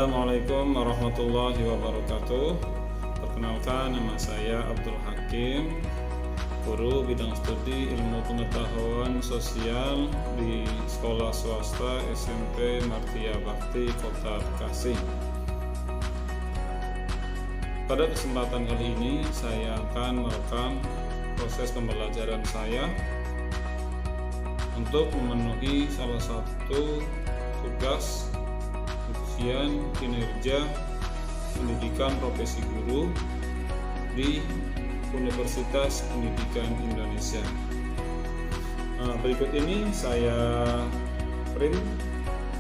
Assalamualaikum warahmatullahi wabarakatuh. Perkenalkan, nama saya Abdul Hakim, guru bidang studi ilmu pengetahuan sosial di sekolah swasta SMP Martia Bakti, Kota Bekasi. Pada kesempatan kali ini saya akan merekam proses pembelajaran saya untuk memenuhi salah satu tugas ujian kinerja pendidikan profesi guru di Universitas Pendidikan Indonesia. Berikut ini saya print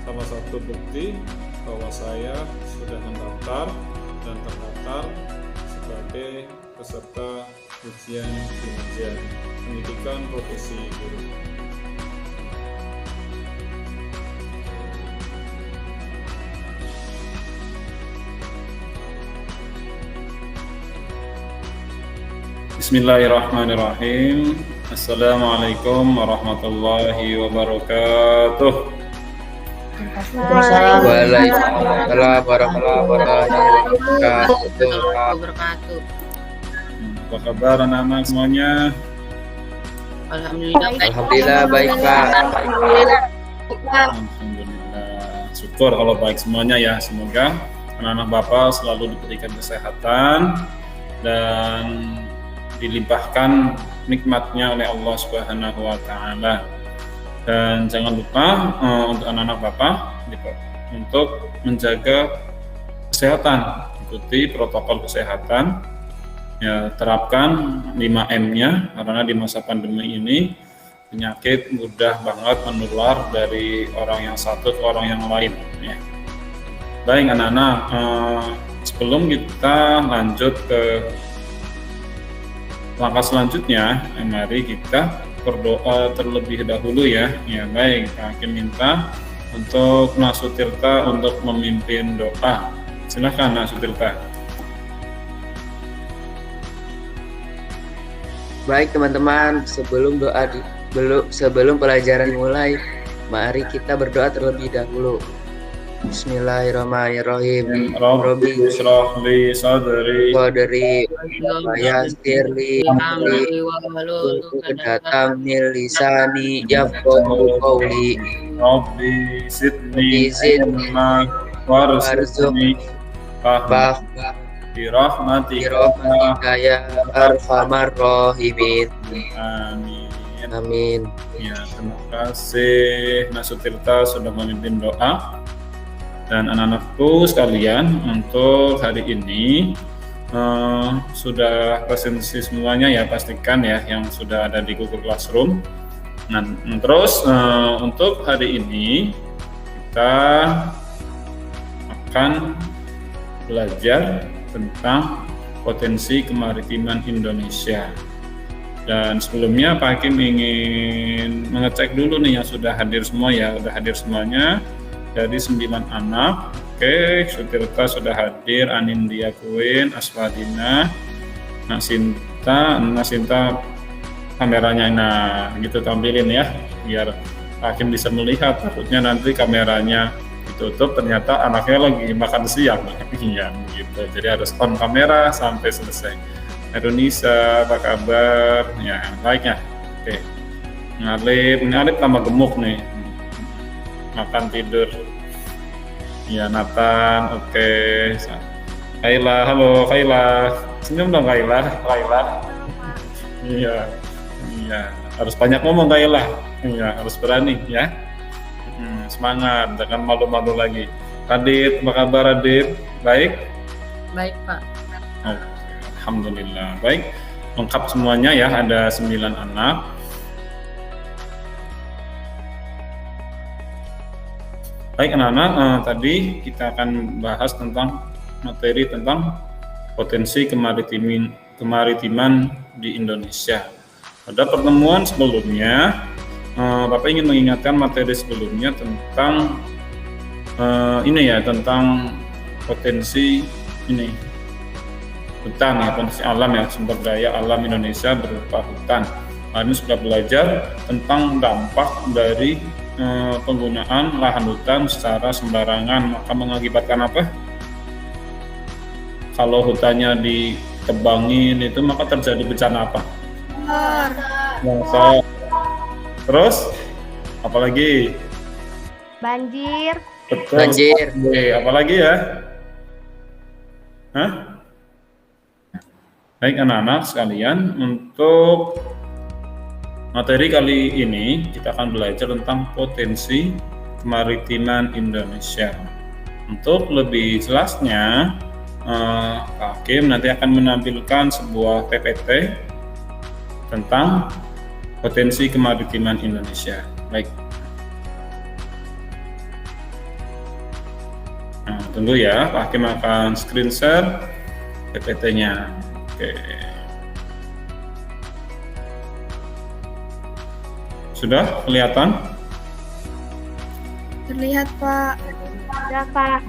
salah satu bukti bahwa saya sudah mendaftar dan terdaftar sebagai peserta ujian kinerja pendidikan profesi guru. Bismillahirrahmanirrahim. Assalamualaikum warahmatullahi wabarakatuh. Waalaikumsalam warahmatullahi wabarakatuh. Apa kabar anak-anak semuanya? Alhamdulillah baik Pak. Alhamdulillah. Syukur kalau baik semuanya ya. Semoga anak-anak Bapak selalu diberikan kesehatan dan dilimpahkan nikmatnya oleh Allah Subhanahu wa Ta'ala. Dan jangan lupa untuk anak-anak Bapak untuk menjaga kesehatan, ikuti protokol kesehatan ya, terapkan 5M-nya karena di masa pandemi ini penyakit mudah banget menular dari orang yang satu ke orang yang lain ya. Baik anak-anak, sebelum kita lanjut ke langkah selanjutnya, mari kita berdoa terlebih dahulu ya. Ya baik, Hakim minta untuk Nasutirta untuk memimpin doa. Silakan Nasutirta. Baik teman-teman, sebelum pelajaran mulai, mari kita berdoa terlebih dahulu. Bismillahirrahmanirrahim. Rabbi ishrah li sadri wa yassir li amri datang min lisani yafqahu qawli. Rabbi zidni ilma warzuqni fahma bi rahmatika ya arhamar rahimin. Amin. Ya, terima kasih Nasutirta sudah memimpin doa. Dan anak-anakku sekalian, untuk hari ini sudah presensi semuanya ya, pastikan ya yang sudah ada di Google Classroom. Nah, terus untuk hari ini kita akan belajar tentang potensi kemaritiman Indonesia. Dan sebelumnya Pak Hakim ingin mengecek dulu nih yang sudah hadir semua ya, udah hadir semuanya. Dari 9 anak, oke, Sutirta sudah hadir, Anindya Queen, Aswadina, Nasinta kameranya, nah gitu tampilin ya, biar Hakim bisa melihat, takutnya nanti kameranya ditutup, ternyata anaknya lagi makan siang, ya gitu, jadi harus on kamera sampai selesai. Indonesia, apa kabar? Ya, baiknya, oke. Ngalip tambah gemuk nih. Makan tidur ya. Nathan, oke. Kaila, halo Kaila, senyum dong Kaila. Iya, harus banyak ngomong Kaila, iya harus berani ya. Semangat, jangan malu-malu lagi. Radit, apa kabar Radit? Baik Pak. Alhamdulillah baik, lengkap semuanya ya, ada 9 anak. Baik anak-anak, tadi kita akan bahas tentang materi tentang potensi kemaritiman di Indonesia. Pada pertemuan sebelumnya, Bapak ingin mengingatkan materi sebelumnya tentang tentang potensi hutan ya, potensi alam ya, sumber daya alam Indonesia berupa hutan. Ini sudah belajar tentang dampak dari penggunaan lahan hutan secara sembarangan, maka mengakibatkan apa? Kalau hutannya ditebangin itu maka terjadi bencana apa? Longsor. Terus apalagi? Banjir. Betul. Banjir. Apalagi ya? Hah? Baik anak-anak sekalian, untuk materi kali ini kita akan belajar tentang potensi kemaritiman Indonesia. Untuk lebih jelasnya, Pak Hakim nanti akan menampilkan sebuah PPT tentang potensi kemaritiman Indonesia. Baik. Nah, tunggu ya, Pak Hakim akan screen share PPT-nya. Oke. Sudah kelihatan? Terlihat, Pak. Ya, Pak.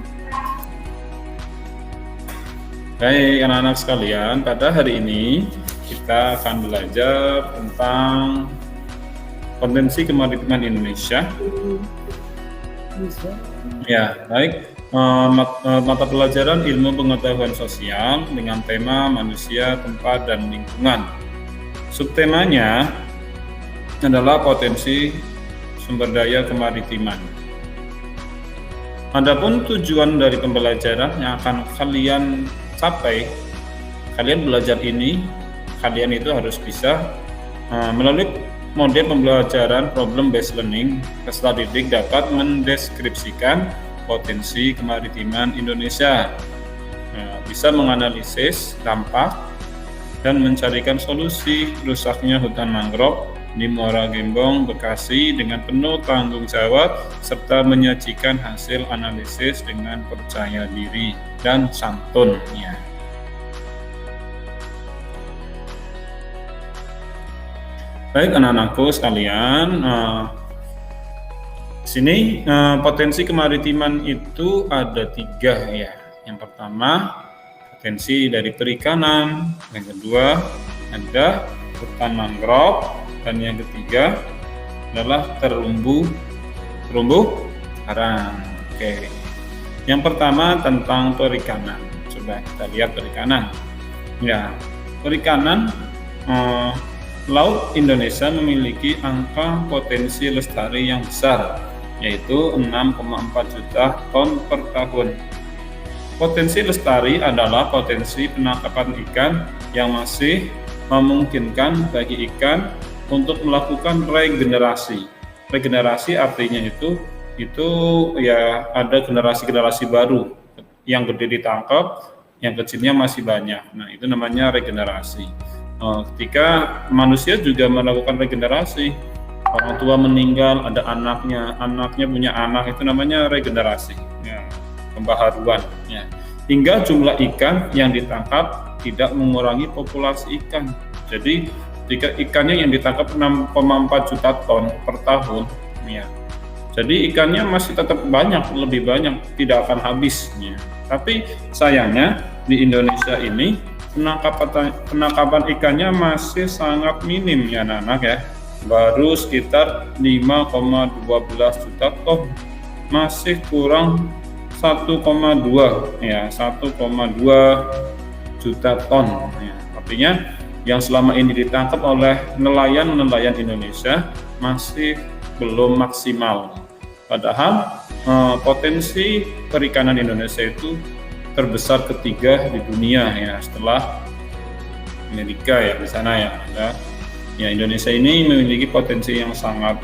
Baik anak-anak sekalian, pada hari ini kita akan belajar tentang potensi kemaritiman Indonesia. Ya, baik. Mata pelajaran ilmu pengetahuan sosial dengan tema manusia, tempat, dan lingkungan. Subtemanya adalah potensi sumber daya kemaritiman. Adapun tujuan dari pembelajaran yang akan kalian capai, kalian belajar ini, kalian itu harus bisa melalui model pembelajaran problem based learning, peserta didik dapat mendeskripsikan potensi kemaritiman Indonesia, bisa menganalisis dampak dan mencarikan solusi rusaknya hutan mangrove di Muara Gembong, Bekasi dengan penuh tanggung jawab serta menyajikan hasil analisis dengan percaya diri dan santun. Ya. Baik anak-anakku sekalian, sini potensi kemaritiman itu ada 3 ya. Yang pertama potensi dari perikanan, yang kedua ada hutan mangrove, dan yang ketiga adalah terumbu karang. Oke. Yang pertama tentang perikanan. Coba kita lihat perikanan. Ya, perikanan Laut Indonesia memiliki angka potensi lestari yang besar, yaitu 6,4 juta ton per tahun. Potensi lestari adalah potensi penangkapan ikan yang masih memungkinkan bagi ikan untuk melakukan regenerasi. Regenerasi artinya itu ya ada generasi baru, yang gede ditangkap, yang kecilnya masih banyak. Nah, itu namanya regenerasi. Ketika manusia juga melakukan regenerasi, orang tua meninggal, ada anaknya punya anak, itu namanya regenerasi, ya, pembaharuan. Ya. Hingga jumlah ikan yang ditangkap tidak mengurangi populasi ikan. Jadi jika ikannya yang ditangkap 6,4 juta ton per tahun, ya, jadi ikannya masih tetap banyak, lebih banyak, tidak akan habis. Ya. Tapi sayangnya di Indonesia ini penangkapan ikannya masih sangat minim ya anak-anak ya, baru sekitar 5,12 juta ton, masih kurang 1,2 ya, 1,2 juta ton ya. Artinya yang selama ini ditangkap oleh nelayan Indonesia masih belum maksimal, padahal potensi perikanan Indonesia itu terbesar ketiga di dunia ya, setelah Amerika ya, di sana ya. Indonesia ini memiliki potensi yang sangat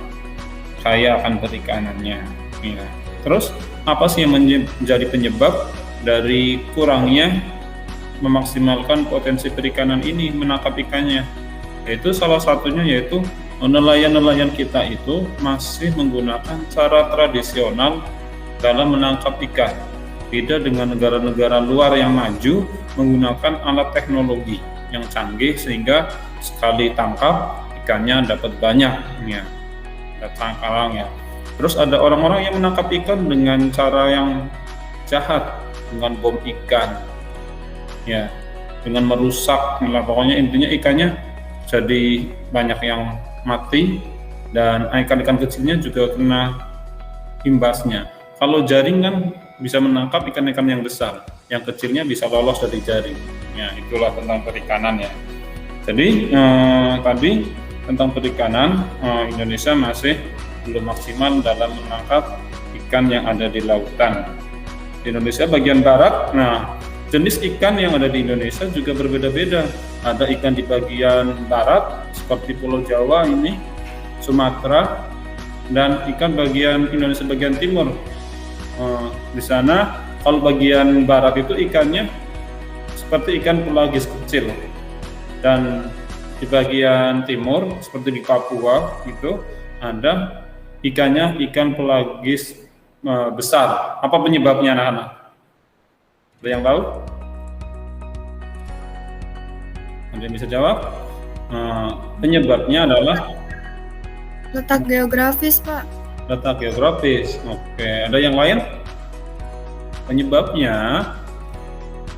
kaya akan perikanannya ya. Terus apa sih yang menjadi penyebab dari kurangnya memaksimalkan potensi perikanan ini, menangkap ikannya? Yaitu salah satunya yaitu nelayan kita itu masih menggunakan cara tradisional dalam menangkap ikan. Beda dengan negara-negara luar yang maju menggunakan alat teknologi yang canggih sehingga sekali tangkap ikannya dapat banyak ya, datang kalang ya. Terus ada orang-orang yang menangkap ikan dengan cara yang jahat, dengan bom ikan ya, dengan merusak. Nah, pokoknya intinya ikannya jadi banyak yang mati dan ikan-ikan kecilnya juga kena imbasnya. Kalau jaring kan bisa menangkap ikan-ikan yang besar, yang kecilnya bisa lolos dari jaring. Ya, itulah tentang perikanan ya. Jadi tadi tentang perikanan, Indonesia masih belum maksimal dalam menangkap ikan yang ada di lautan. Di Indonesia bagian barat, nah jenis ikan yang ada di Indonesia juga berbeda-beda. Ada ikan di bagian barat seperti Pulau Jawa ini, Sumatera, dan ikan bagian Indonesia bagian timur. Di sana kalau bagian barat itu ikannya seperti ikan pelagis kecil, dan di bagian timur seperti di Papua itu ada ikannya ikan pelagis besar. Apa penyebabnya anak-anak? Ada yang tahu? Ada yang bisa jawab? Penyebabnya adalah Letak geografis, Pak. letak geografis. Oke, ada yang lain? Penyebabnya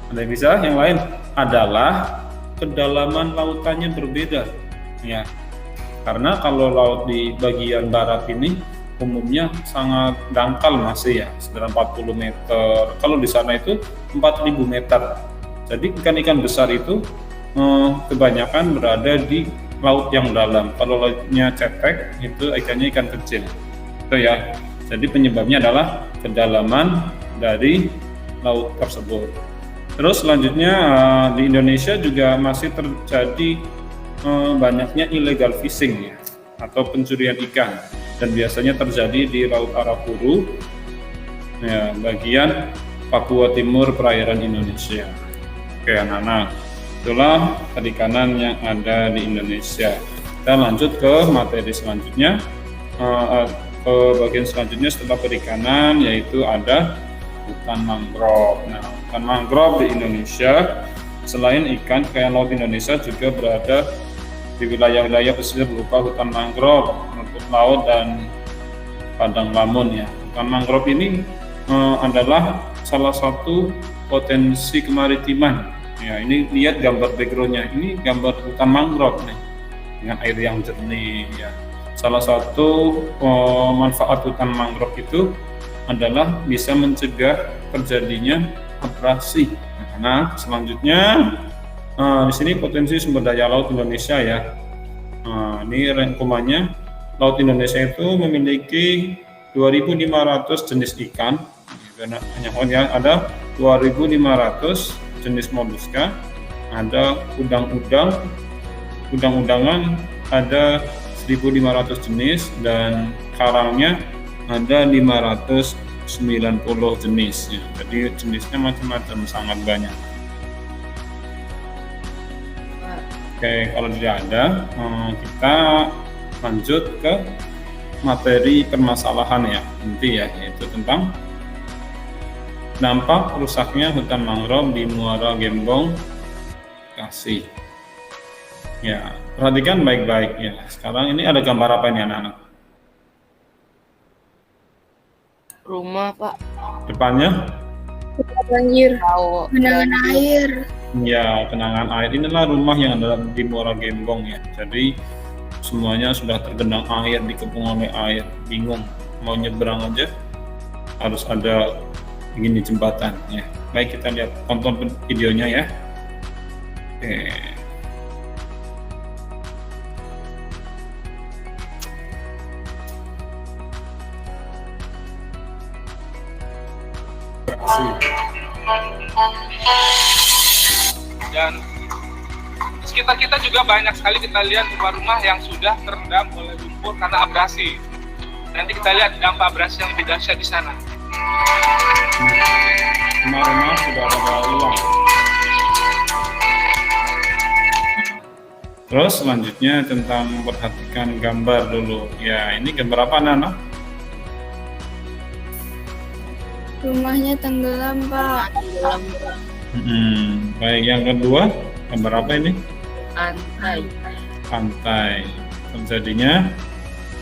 ada yang bisa? Yang lain adalah kedalaman lautannya berbeda. Ya, karena kalau laut di bagian barat ini umumnya sangat dangkal masih ya, sekitar 40 meter. Kalau di sana itu 4.000 meter. Jadi ikan-ikan besar itu kebanyakan berada di laut yang dalam. Kalau lautnya cetek itu ikannya ikan kecil. Itu ya. Jadi penyebabnya adalah kedalaman dari laut tersebut. Terus selanjutnya di Indonesia juga masih terjadi banyaknya illegal fishing ya, atau pencurian ikan, dan biasanya terjadi di Laut Arafuru ya, bagian Papua Timur perairan Indonesia. Oke anak-anak, itulah perikanan yang ada di Indonesia. Kita lanjut ke materi selanjutnya, ke bagian selanjutnya setelah perikanan, yaitu ada hutan mangrove. Nah, hutan mangrove di Indonesia selain ikan, kekayaan laut Indonesia juga berada di wilayah-wilayah pesisir berupa hutan mangrove, rumput laut, dan padang lamun ya. Hutan mangrove ini adalah salah satu potensi kemaritiman. Ya, ini lihat gambar backgroundnya. Ini gambar hutan mangrove nih, dengan air yang jernih. Ya. Salah satu manfaat hutan mangrove itu adalah bisa mencegah terjadinya abrasi. Nah, selanjutnya di sini potensi sumber daya laut Indonesia ya. Ini rangkumannya. Laut Indonesia itu memiliki 2.500 jenis ikan. Hanya ada 2.500 jenis moluska, ada udang-udangan ada 1.500 jenis, dan karangnya ada 590 jenis ya. Jadi jenisnya macam-macam, sangat banyak. Oke, kalau tidak ada, kita lanjut ke materi permasalahan ya, inti ya, yaitu tentang dampak rusaknya hutan mangrove di Muara Gembong, Bekasi. Ya, perhatikan baik-baik ya. Sekarang ini ada gambar apa ini anak-anak? Rumah, Pak. Depannya? Banjir. Tahu. Genangan air. Ya, genangan air. Inilah rumah yang ada di Muara Gembong ya. Jadi semuanya sudah tergenang air, dikepung oleh air. Bingung mau nyebrang aja, harus ada begini jembatan ya. Baik, kita lihat, tonton videonya ya. Oke. Dan sekitar kita juga banyak sekali kita lihat rumah-rumah yang sudah terendam oleh lumpur karena abrasi. Nanti kita lihat dampak abrasi yang lebih dahsyat di sana. Rumah-rumah sudah pada hilang. Terus selanjutnya tentang memperhatikan gambar dulu. Ya, ini gambar apa anak-anak? Rumahnya tenggelam, Pak. Baik, yang kedua, gambar apa ini? Pantai. Pantai. Terjadinya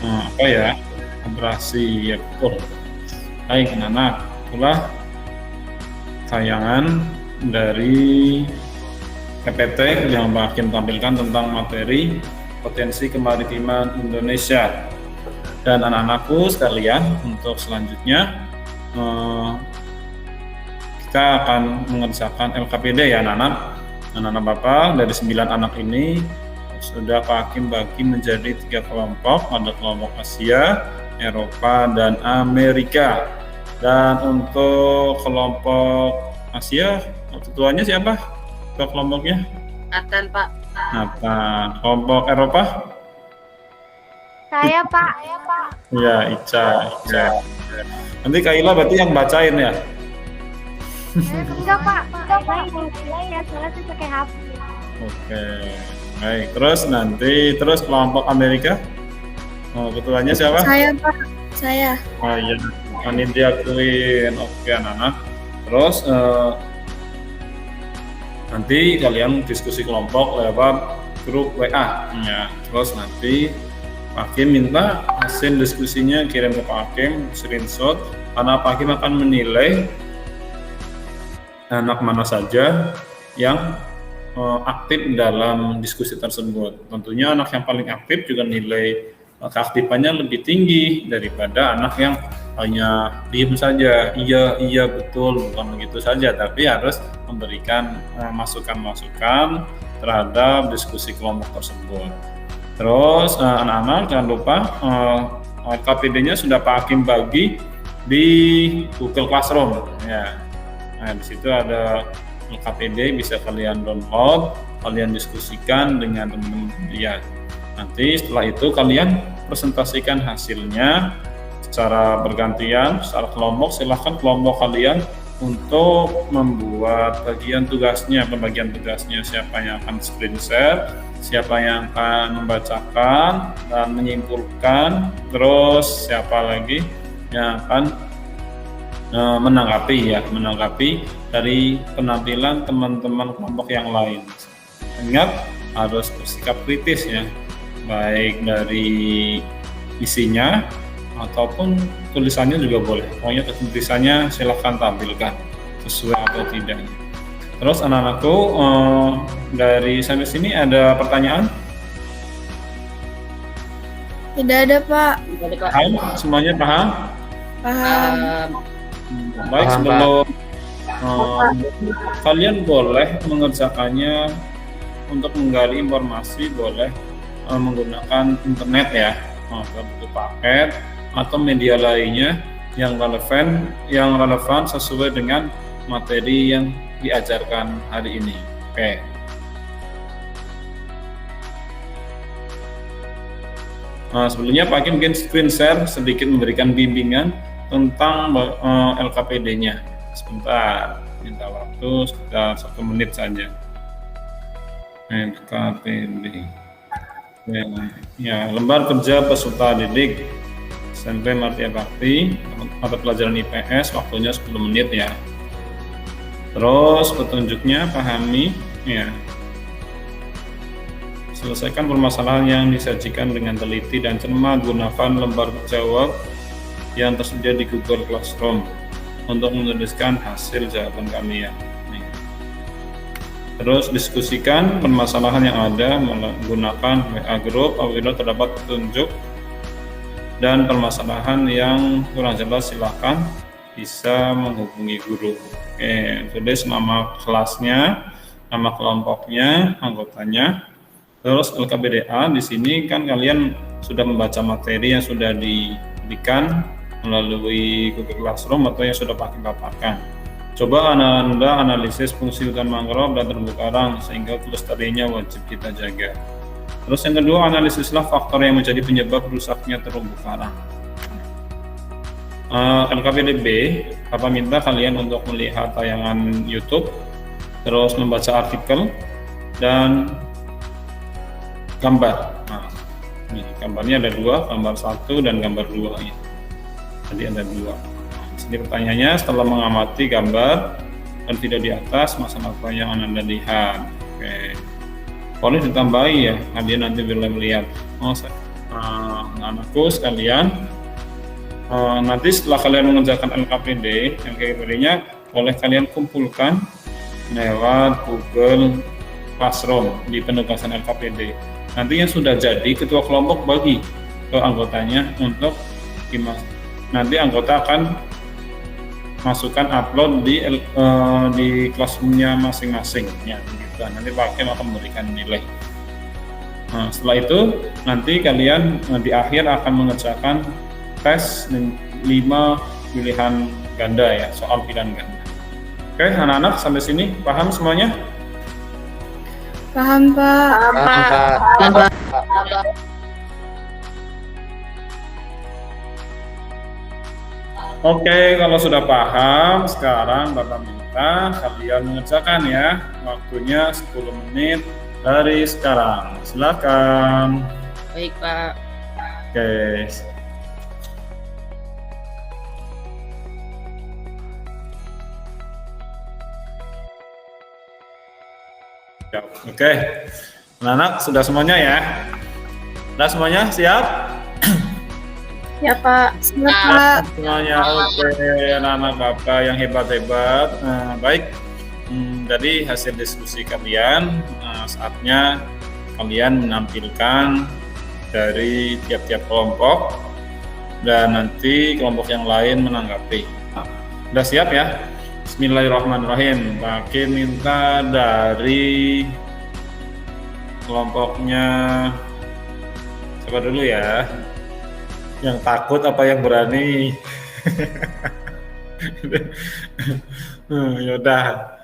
apa ya? Abrasi ya, betul. Baik, anak-anak, itulah tayangan dari PPT yang akan tampilkan tentang materi potensi kemaritiman Indonesia. Dan anak-anakku sekalian, untuk selanjutnya kita akan mengerjakan LKPD ya anak-anak Bapak. Dari 9 anak ini sudah Pak Hakim bagi menjadi 3 kelompok, ada kelompok Asia, Eropa, dan Amerika. Dan untuk kelompok Asia, ketuanya siapa? Ketua kelompoknya? Nathan, Pak. Nathan. Kelompok Eropa? Saya, Pak. Ya, Ica. Nanti Kaila berarti yang bacain ya? Enggak, Pak. Saya soalnya saya pakai HP. Oke. Baik, terus kelompok Amerika? Ketuanya siapa? Saya, Pak. Saya. Oh iya, Anindya Queen. Oke anak-anak. Terus nanti kalian diskusi kelompok lewat grup WA. Ya. Terus nanti Pak Hakim minta hasil diskusinya kirim ke Pak Hakim, screenshot. Karena Pak Hakim akan menilai anak mana saja yang aktif dalam diskusi tersebut. Tentunya anak yang paling aktif juga nilai keaktifannya lebih tinggi daripada anak yang hanya diem saja, iya betul, bukan begitu saja, tapi harus memberikan masukan-masukan terhadap diskusi kelompok tersebut. Terus anak-anak jangan lupa LKPD-nya sudah Pak Hakim bagi di Google Classroom ya. Nah, di situ ada LKPD, bisa kalian download, kalian diskusikan dengan teman-teman kalian. Nanti setelah itu kalian presentasikan hasilnya secara bergantian, secara kelompok. Silahkan kelompok kalian untuk membuat pembagian tugasnya, siapa yang akan screen share, siapa yang akan membacakan dan menyimpulkan, terus siapa lagi yang akan menanggapi dari penampilan teman-teman kelompok yang lain. Ingat, harus bersikap kritis ya, baik dari isinya ataupun tulisannya juga boleh. Pokoknya tulisannya silahkan tampilkan sesuai atau tidak. Terus anak-anakku, dari sampai sini ada pertanyaan? Tidak ada, Pak. Paham? Semuanya paham? Paham. Baik, sebelum kalian boleh mengerjakannya untuk menggali informasi, boleh menggunakan internet ya, bentuk paket atau media lainnya yang relevan sesuai dengan materi yang diajarkan hari ini. Oke. Sebelumnya Pak Hakim mungkin screen share sedikit memberikan bimbingan tentang LKPD-nya. Sebentar, minta waktu sekitar 1 menit saja. LKPD. Ya, lembar kerja peserta didik SMP Martia Bakti, mata pelajaran IPS, waktunya 10 menit ya. Terus petunjuknya pahami ya. Selesaikan permasalahan yang disajikan dengan teliti dan cermat, gunakan lembar jawab yang tersedia di Google Classroom untuk menuliskan hasil jawaban kalian. Terus diskusikan permasalahan yang ada menggunakan WA Group apabila terdapat petunjuk dan permasalahan yang kurang jelas, silakan bisa menghubungi guru. Oke, tulis nama kelasnya, nama kelompoknya, anggotanya. Terus LKPDA di sini kan kalian sudah membaca materi yang sudah diberikan melalui Google Classroom atau yang sudah paparkan. Coba Anda analisis fungsi hutan mangrove dan terumbu karang sehingga kelestariannya wajib kita jaga. Terus yang kedua, analisislah faktor yang menjadi penyebab rusaknya terumbu karang. LKPD B, Bapak minta kalian untuk melihat tayangan YouTube, terus membaca artikel dan gambar. Nah, ini gambarnya ada 2, gambar 1 dan gambar 2 ya. Tadi ada 2. Jadi pertanyaannya, setelah mengamati gambar dan video di atas, masalah apa yang Anda lihat? Oke. Boleh ditambahi ya, kalian nanti boleh melihat. Anakku sekalian, nanti setelah kalian mengerjakan LKPD-nya boleh kalian kumpulkan lewat Google Classroom di penugasan LKPD. Nanti yang sudah jadi ketua kelompok bagi ke anggotanya untuk nanti anggota akan masukkan upload di classroom-nya masing-masing ya gitu. Nanti Pak Hakim akan memberikan nilai. Nah, setelah itu nanti kalian di akhir akan mengerjakan tes 5 pilihan ganda ya, soal pilihan ganda. Oke, anak-anak sampai sini paham semuanya? Paham, Pak. Paham, Pak. Oke, kalau sudah paham, sekarang Bapak minta kalian mengerjakan ya. Waktunya 10 menit dari sekarang. Silakan. Baik, Pak. Oke. Oke. Anak-anak sudah semuanya ya? Sudah semuanya siap? Ya, Pak. Siap, Pak. Semuanya oke, anak-anak Bapak yang hebat-hebat. Baik, jadi hasil diskusi kalian, saatnya kalian menampilkan dari tiap-tiap kelompok dan nanti kelompok yang lain menanggapi. Sudah siap ya? Bismillahirrahmanirrahim. Pak Hakim minta dari kelompoknya siapa dulu ya? Yang takut apa yang berani? Yaudah,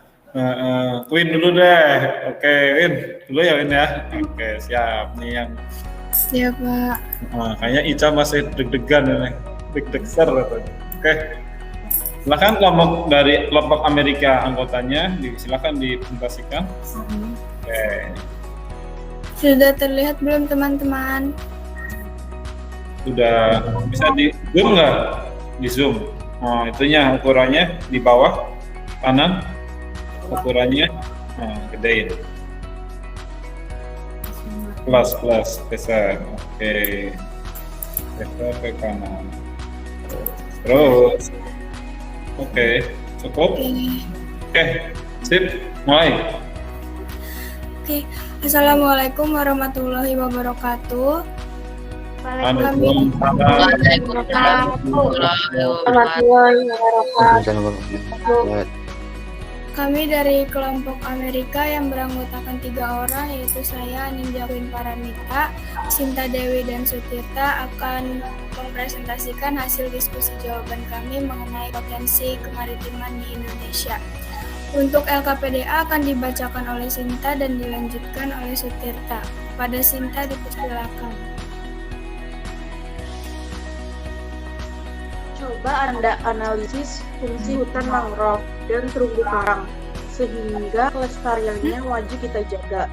Win dulu deh. Oke, Win dulu ya Win ya. Oke, siap nih yang. Siap, Pak. Kayaknya Ica masih deg-degan ini, deg-degser katanya. Oke, silakan kelompok Amerika anggotanya, silakan dipresentasikan. Oke. Sudah terlihat belum, teman-teman? Sudah bisa di zoom nggak? Di zoom. Nah, itunya ukurannya di bawah kanan. Ukurannya gedein. Plus besar. Oke. Besar ke kanan. Terus. Oke, cukup. Oke, sip. Mulai. Oke. Assalamualaikum warahmatullahi wabarakatuh. Kami dari kelompok Amerika yang beranggotakan 3 orang, yaitu saya, Ninja Queen Paramita, Sinta Dewi, dan Sutirta akan mempresentasikan hasil diskusi jawaban kami mengenai potensi kemaritiman di Indonesia. Untuk LKPDA akan dibacakan oleh Sinta dan dilanjutkan oleh Sutirta. Pada Sinta dipersilakan. Coba Anda analisis fungsi hutan mangrove dan terumbu karang, sehingga kelestariannya wajib kita jaga.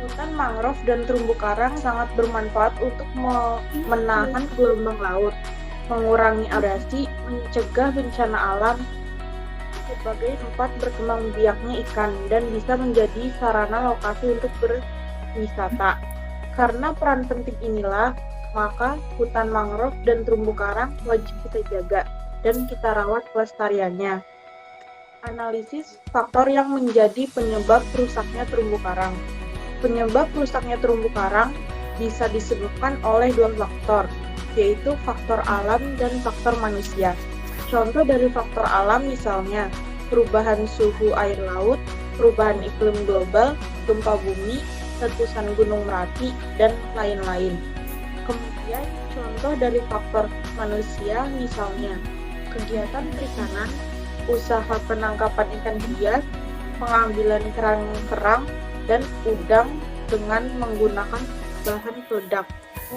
Hutan mangrove dan terumbu karang sangat bermanfaat untuk menahan gelombang laut, mengurangi abrasi, mencegah bencana alam, sebagai tempat berkembang biaknya ikan, dan bisa menjadi sarana lokasi untuk berwisata. Karena peran penting inilah, maka hutan mangrove dan terumbu karang wajib kita jaga dan kita rawat kelestariannya. Analisis faktor yang menjadi penyebab rusaknya terumbu karang. Penyebab rusaknya terumbu karang bisa disebabkan oleh 2 faktor, yaitu faktor alam dan faktor manusia. Contoh dari faktor alam misalnya perubahan suhu air laut, perubahan iklim global, gempa bumi, letusan gunung Merapi, dan lain-lain. Kemudian contoh dari faktor manusia misalnya kegiatan perikanan, usaha penangkapan ikan hias, pengambilan kerang-kerang dan udang dengan menggunakan bahan peledak,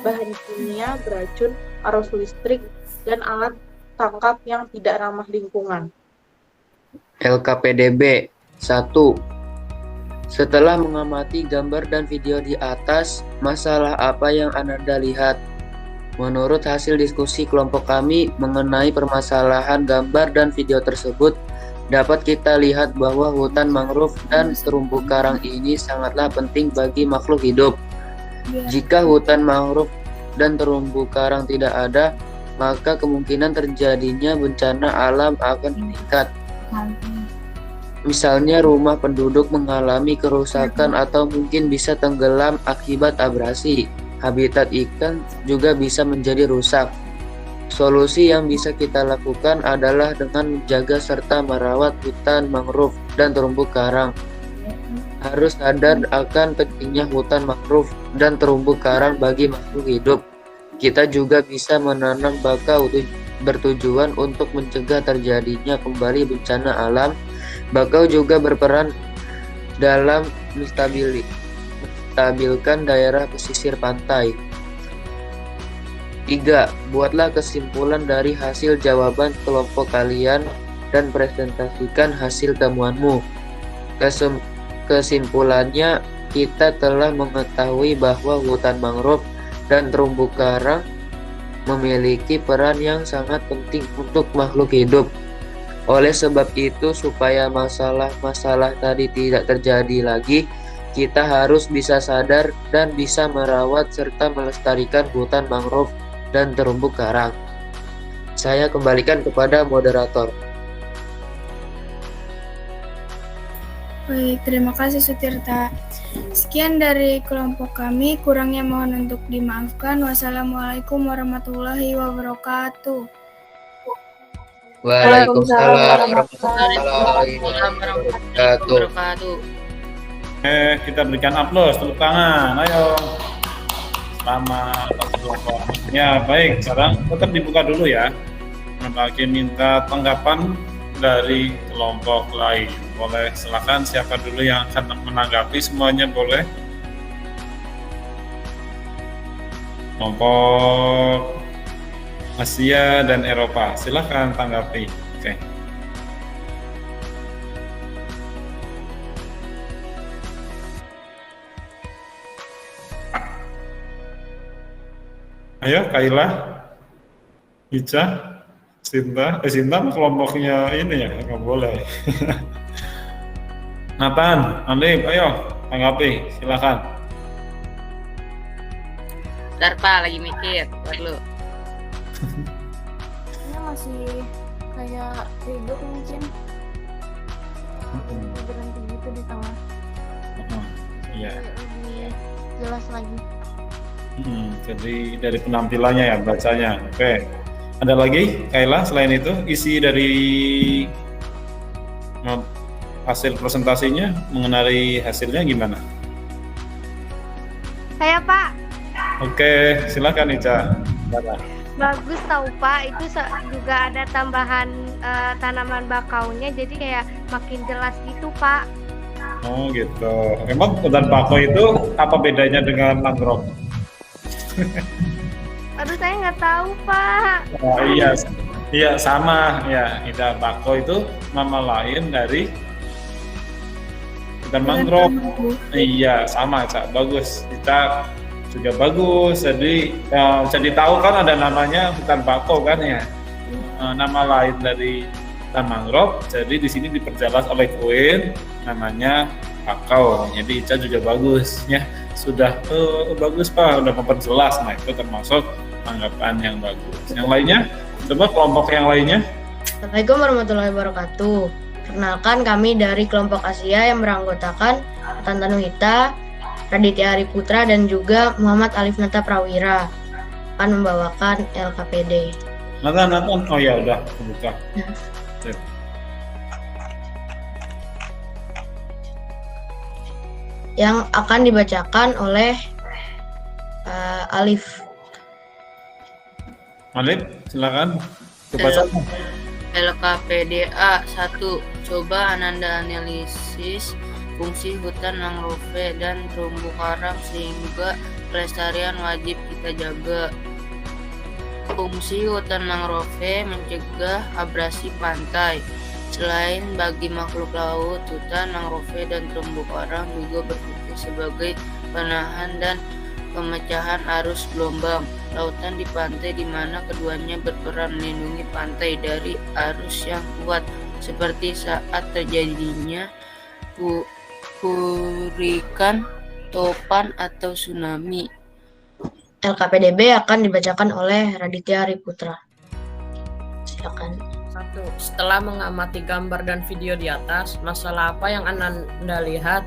bahan kimia beracun, arus listrik, dan alat tangkap yang tidak ramah lingkungan. LKPDB 1. Setelah mengamati gambar dan video di atas, masalah apa yang Anda lihat? Menurut hasil diskusi kelompok kami mengenai permasalahan gambar dan video tersebut, dapat kita lihat bahwa hutan mangrove dan terumbu karang ini sangatlah penting bagi makhluk hidup. Jika hutan mangrove dan terumbu karang tidak ada, maka kemungkinan terjadinya bencana alam akan meningkat. Misalnya rumah penduduk mengalami kerusakan atau mungkin bisa tenggelam akibat abrasi. habitat ikan juga bisa menjadi rusak. Solusi yang bisa kita lakukan adalah dengan menjaga serta merawat hutan mangrove dan terumbu karang. Harus sadar akan pentingnya hutan mangrove dan terumbu karang bagi makhluk hidup. Kita juga bisa menanam bakau bertujuan untuk mencegah terjadinya kembali bencana alam. Bakau juga berperan dalam menstabilkan daerah pesisir pantai. 3. Buatlah kesimpulan dari hasil jawaban kelompok kalian dan presentasikan hasil temuanmu. Kesimpulannya, kita telah mengetahui bahwa hutan mangrove dan terumbu karang memiliki peran yang sangat penting untuk makhluk hidup. Oleh sebab itu, supaya masalah-masalah tadi tidak terjadi lagi, kita harus bisa sadar dan bisa merawat serta melestarikan hutan mangrove dan terumbu karang. Saya kembalikan kepada moderator. Baik, terima kasih Sutirta. Sekian dari kelompok kami, kurangnya mohon untuk dimaafkan. Wassalamualaikum warahmatullahi wabarakatuh. Waalaikumsalam warahmatullahi wabarakatuh. Kita berikan aplaus, tepuk tangan, ayo. Selamat atas kelompoknya. Baik, sekarang tetap dibuka dulu ya. Bagi minta tanggapan dari kelompok lain. Boleh, silakan siapa dulu yang akan menanggapi, semuanya boleh. Kelompok Asia dan Eropa, silakan tanggapi. Oke. Ayo, Kaila, Ica, Sinta kelompoknya ini ya, nggak boleh. Nathan, Alif, ayo tanggapi, silakan. Bentar Pak, lagi mikir, perlu. Ini masih kayak hidup mungkin berhenti gitu di tengah. Iya. Lebih jelas lagi. Jadi dari penampilannya ya, bacanya. Oke. Ada lagi, Kaila, selain itu isi dari hasil presentasinya, mengenai hasilnya gimana? Saya Pak, Oke, silakan Ica. bagus tahu Pak, itu juga ada tambahan tanaman bakaunya, jadi kayak makin jelas gitu Pak. Oh gitu. Emang hutan bakau itu apa bedanya dengan mangrove? Aduh saya nggak tahu Pak. Oh, iya sama ya. Hutan bakau itu nama lain dari hutan mangrove. Iya sama, Cak. Bagus. Kita juga bagus. Jadi tahu kan ada namanya hutan bakau kan ya. Nama lain dari hutan mangrove. Jadi di sini diperjelas oleh Queen namanya bakau. Jadi Ica juga bagus ya. Sudah bagus Pak, udah memperjelas. Nah itu termasuk tanggapan yang bagus. Yang lainnya, coba kelompok yang lainnya. Assalamualaikum warahmatullahi wabarakatuh. Perkenalkan, kami dari kelompok Asia yang beranggotakan Nathan Tanuhita, Raditya Ari Putra, dan juga Muhammad Alif Nata Prawira akan membawakan LKPD. Nathan, oh ya udah buka. Yang akan dibacakan oleh Alif. Alif, silakan. Kebaca. LKPDA 1. Coba Ananda analisis fungsi hutan mangrove dan terumbu karang sehingga pelestarian wajib kita jaga. Fungsi hutan mangrove mencegah abrasi pantai. Selain bagi makhluk laut, hutan mangrove dan terumbu karang juga berfungsi sebagai penahan dan pemecahan arus gelombang lautan di pantai, di mana keduanya berperan melindungi pantai dari arus yang kuat seperti saat terjadinya hurikan, topan, atau tsunami. LKPDB akan dibacakan oleh Raditya Ari Putra. Silakan. 1. Setelah mengamati gambar dan video di atas, masalah apa yang Anda lihat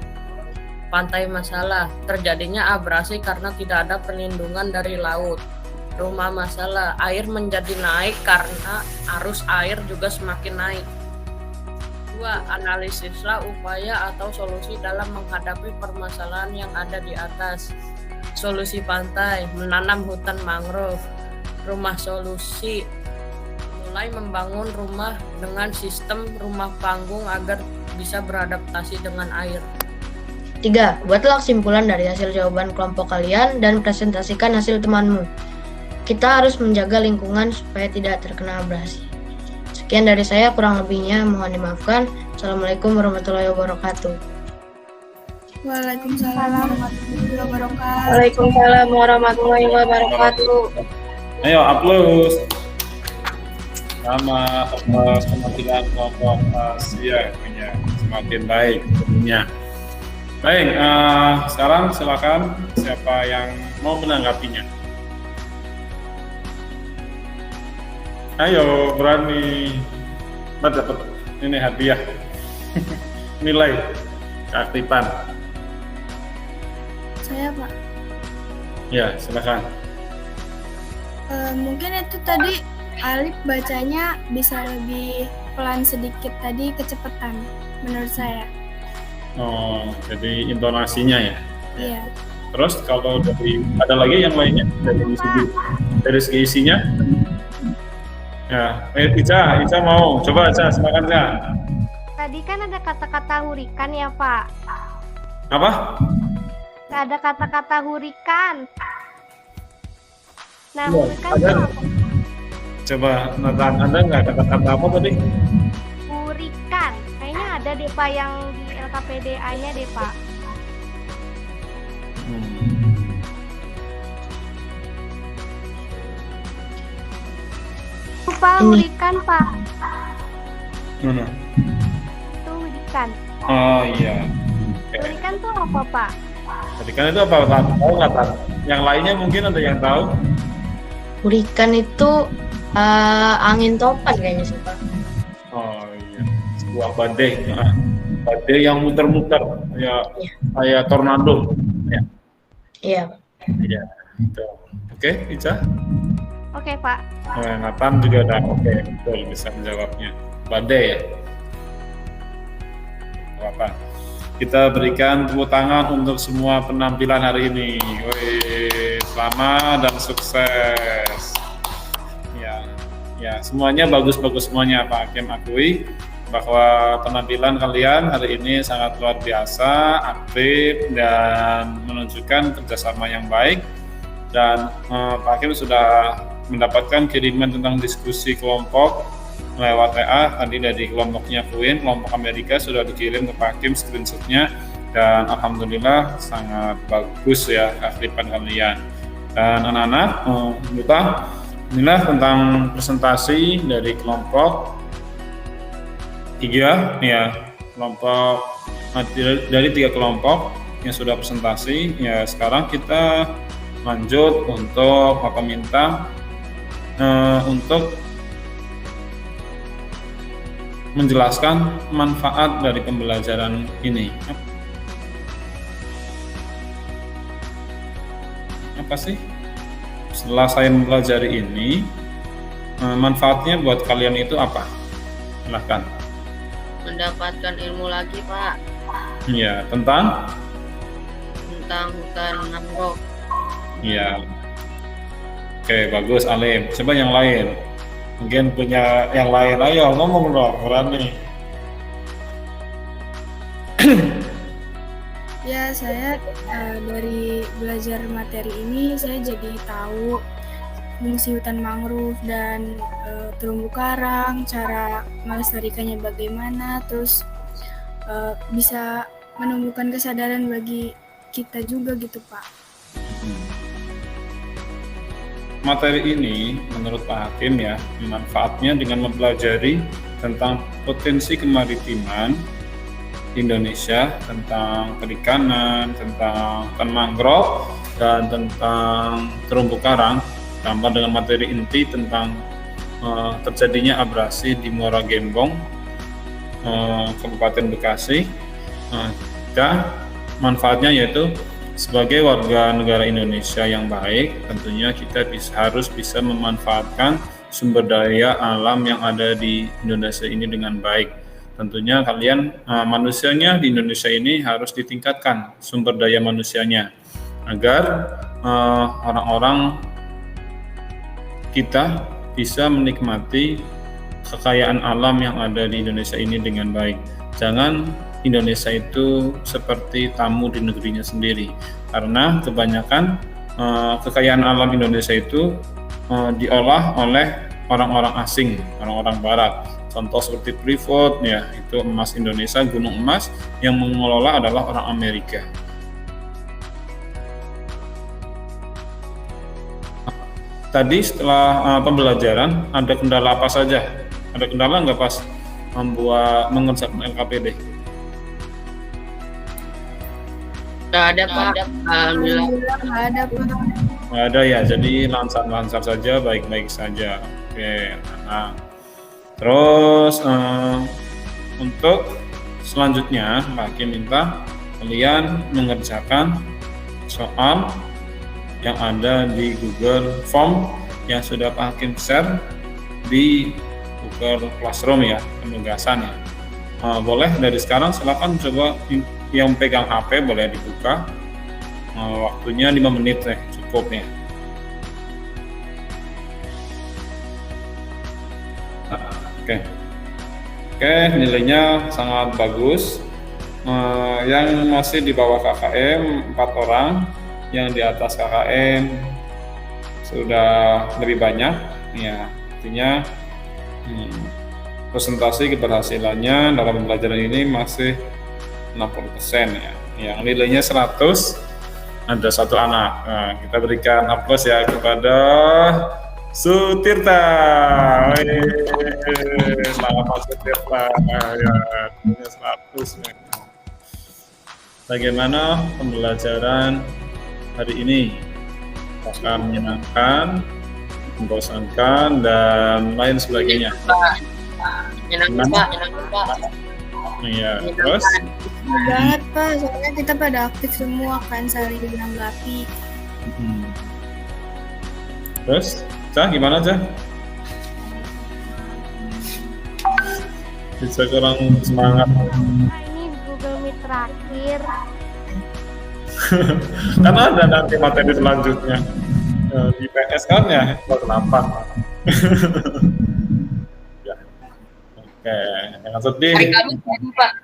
pantai masalah, terjadinya abrasi karena tidak ada perlindungan dari laut. Rumah masalah, air menjadi naik karena arus air juga semakin naik. 2. Analisislah upaya atau solusi dalam menghadapi permasalahan yang ada di atas. Solusi pantai, menanam hutan mangrove. Rumah solusi, mulai membangun rumah dengan sistem rumah panggung agar bisa beradaptasi dengan air. 3. Buatlah kesimpulan dari hasil jawaban kelompok kalian dan presentasikan hasil temanmu. Kita harus menjaga lingkungan supaya tidak terkena abrasi. Sekian dari saya, kurang lebihnya mohon dimaafkan. Assalamualaikum warahmatullahi wabarakatuh. Waalaikumsalam warahmatullahi wabarakatuh. Waalaikumsalam warahmatullahi wabarakatuh. Ayo aplaus. Selamat atas penampilan kelompok Asia ya, semakin baik tentunya. Baik, sekarang silakan siapa yang mau menanggapinya. Ayo, berani. Dapat ini hadiah. Nilai keaktifan. Saya, Pak. Ya, silakan. Mungkin itu tadi Alif bacanya bisa lebih pelan sedikit tadi, kecepatan menurut saya. Oh, jadi intonasinya ya. Iya. Terus kalau ada lagi yang lainnya dari segi isinya? Ya, Ica mau coba Ica, silakan Ica. Tadi kan ada kata-kata hurikan ya Pak. Apa? Ada kata-kata hurikan. Nah, Ya, hurikan ada. itu apa? Coba Nathan, ada nggak kata-kata apa tadi? Hurikan. Kayaknya ada deh Pak yang di LKPDA-nya deh Pak. Pak, hurikan Pak. Mana? Itu hurikan. Oh iya. Oke. Hurikan tuh apa Pak? Tadi kan itu apa? Tahu nggak Tan? Yang lainnya mungkin ada yang tahu? Hurikan itu angin topan kayaknya sih, Pak. Oh iya. Sebuah badai. Nah, badai yang muter-muter, ya kayak tornado. Ya. Iya. Iya. Gitu. Oke, Ica. Oke Pak. Nathan juga ada. Oke, betul bisa menjawabnya. Badai ya. Apa? Kita berikan tepuk tangan untuk semua penampilan hari ini. Wih, selamat dan sukses. Ya, semuanya bagus-bagus semuanya Pak Hakim akui bahwa penampilan kalian hari ini sangat luar biasa, aktif dan menunjukkan kerjasama yang baik. Dan Pak Hakim sudah mendapatkan kiriman tentang diskusi kelompok lewat WA tadi dari kelompoknya Queen, kelompok Amerika sudah dikirim ke Pak Hakim screenshotnya dan alhamdulillah sangat bagus ya keaktifan kalian. Dan anak-anak kita inilah tentang presentasi dari kelompok 3 ya, kelompok dari 3 kelompok yang sudah presentasi ya. Sekarang kita lanjut untuk Bapak minta untuk menjelaskan manfaat dari pembelajaran ini. Apa sih? Setelah saya mempelajari ini, manfaatnya buat kalian itu apa? Silahkan. Mendapatkan ilmu lagi, Pak. Iya, tentang Hutan mangrove. Iya. Oke, bagus Alim. Coba yang lain. Mungkin punya yang lain. Ayo ngomong dong, berani. Ya, saya dari belajar materi ini saya jadi tahu fungsi hutan mangrove dan terumbu karang, cara melestarikannya bagaimana, terus bisa menumbuhkan kesadaran bagi kita juga gitu Pak. Materi ini menurut Pak Hakim ya, manfaatnya dengan mempelajari tentang potensi kemaritiman Indonesia, tentang perikanan, tentang hutan mangrove, dan tentang terumbu karang, tambah dengan materi inti tentang terjadinya abrasi di Muara Gembong, Kabupaten Bekasi. Dan manfaatnya yaitu sebagai warga negara Indonesia yang baik, tentunya kita harus bisa memanfaatkan sumber daya alam yang ada di Indonesia ini dengan baik. Tentunya kalian manusianya di Indonesia ini harus ditingkatkan sumber daya manusianya agar orang-orang kita bisa menikmati kekayaan alam yang ada di Indonesia ini dengan baik. Jangan Indonesia itu seperti tamu di negerinya sendiri, karena kebanyakan kekayaan alam Indonesia itu diolah oleh orang-orang asing, orang-orang barat. Contoh seperti Freeport, ya itu emas Indonesia, gunung emas, yang mengelola adalah orang Amerika. Tadi setelah pembelajaran ada kendala apa saja? Ada kendala nggak pas mengerjakan LKPD? Nggak ada, Pak. Alhamdulillah. Nggak ada, Pak. Nggak ada ya, jadi lancar-lancar saja, baik-baik saja. Oke, nah. Terus untuk selanjutnya Pak Hakim minta kalian mengerjakan soal yang ada di Google Form yang sudah Pak Hakim share di Google Classroom ya, penugasan ya. Boleh dari sekarang silakan coba yang pegang HP boleh dibuka. Waktunya 5 menit cukup ya. Oke, nilainya sangat bagus. Yang masih di bawah KKM 4 orang, yang di atas KKM sudah lebih banyak. Ya, artinya presentasi keberhasilannya dalam pembelajaran ini masih 60% ya. Yang nilainya 100 ada 1 anak. Nah, kita berikan aplaus ya kepada Sutirta. Selamat Sutirta. Ya, 100. Bagaimana pembelajaran hari ini? Apakah menyenangkan, membosankan, dan lain sebagainya? Menyenangkan, Pak. Iya, terus? Banget, Pak. Soalnya kita pada aktif semua kan, saling menanggapi. Terus, Cah, gimana, Cah? Bisa kurang semangat. Ini Google Meet terakhir. Karena ada nanti materi selanjutnya di PS kan ya, kelas 8. Ya. Oke, jangan sedih. Hari Kamis, Pak.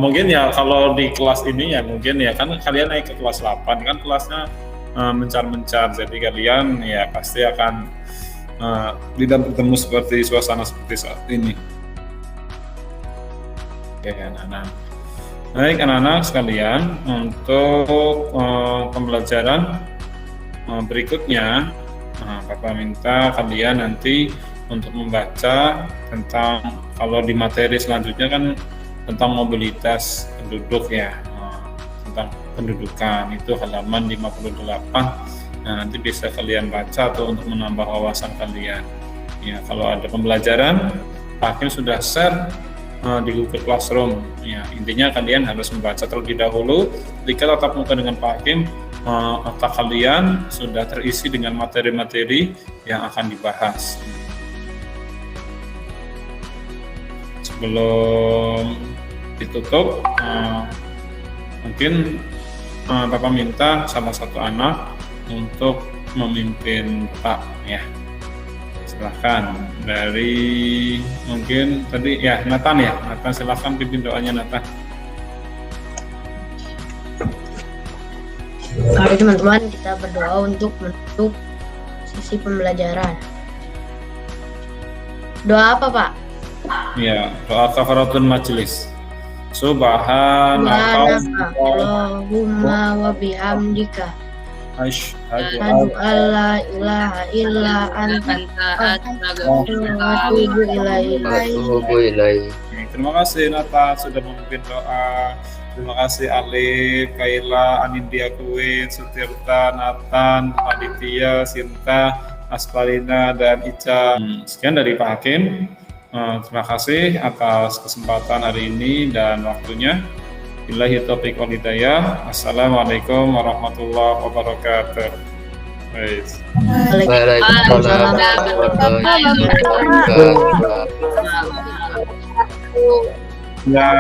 Mungkin ya kalau di kelas ini ya mungkin ya kan kalian naik ke kelas 8 kan kelasnya mencar-mencar, jadi kalian ya pasti akan tidak bertemu seperti suasana seperti saat ini. Oke, anak-anak. Baik anak-anak sekalian, untuk pembelajaran berikutnya, Papa minta kalian nanti untuk membaca tentang, kalau di materi selanjutnya kan tentang mobilitas penduduk ya, tentang pendudukan, itu halaman 58. Nah, nanti bisa kalian baca atau untuk menambah wawasan kalian. Ya, kalau ada pembelajaran, Pak Hakim sudah share di Google Classroom. Ya, intinya kalian harus membaca terlebih dahulu. Ketika tatap muka dengan Pak Hakim, otak kalian sudah terisi dengan materi-materi yang akan dibahas. Sebelum ditutup, mungkin Bapak minta salah satu anak untuk memimpin Pak ya. Silahkan dari mungkin tadi ya Nathan ya. Nathan silahkan pimpin doanya Nathan. Mari teman-teman kita berdoa untuk menutup sesi pembelajaran. Doa apa Pak? Ya, doa kafaratul majelis. Subhanakallahumma wa bihamdika asyhadu an la ilaha illa anta astaghfiruka wa atubu ilaik. Terima kasih Nata sudah memimpin doa. Terima kasih Alif, Kaila, Anindya Kuwait, Sutirta, Nathan, Aditya, Sinta, Asparina, dan Ica. Sekian dari Pak Hakim. Terima kasih atas kesempatan hari ini dan waktunya. Billahi taufiq wal hidayah. Assalamualaikum warahmatullahi wabarakatuh. Baik. Waalaikumsalam warahmatullahi wabarakatuh. Ya.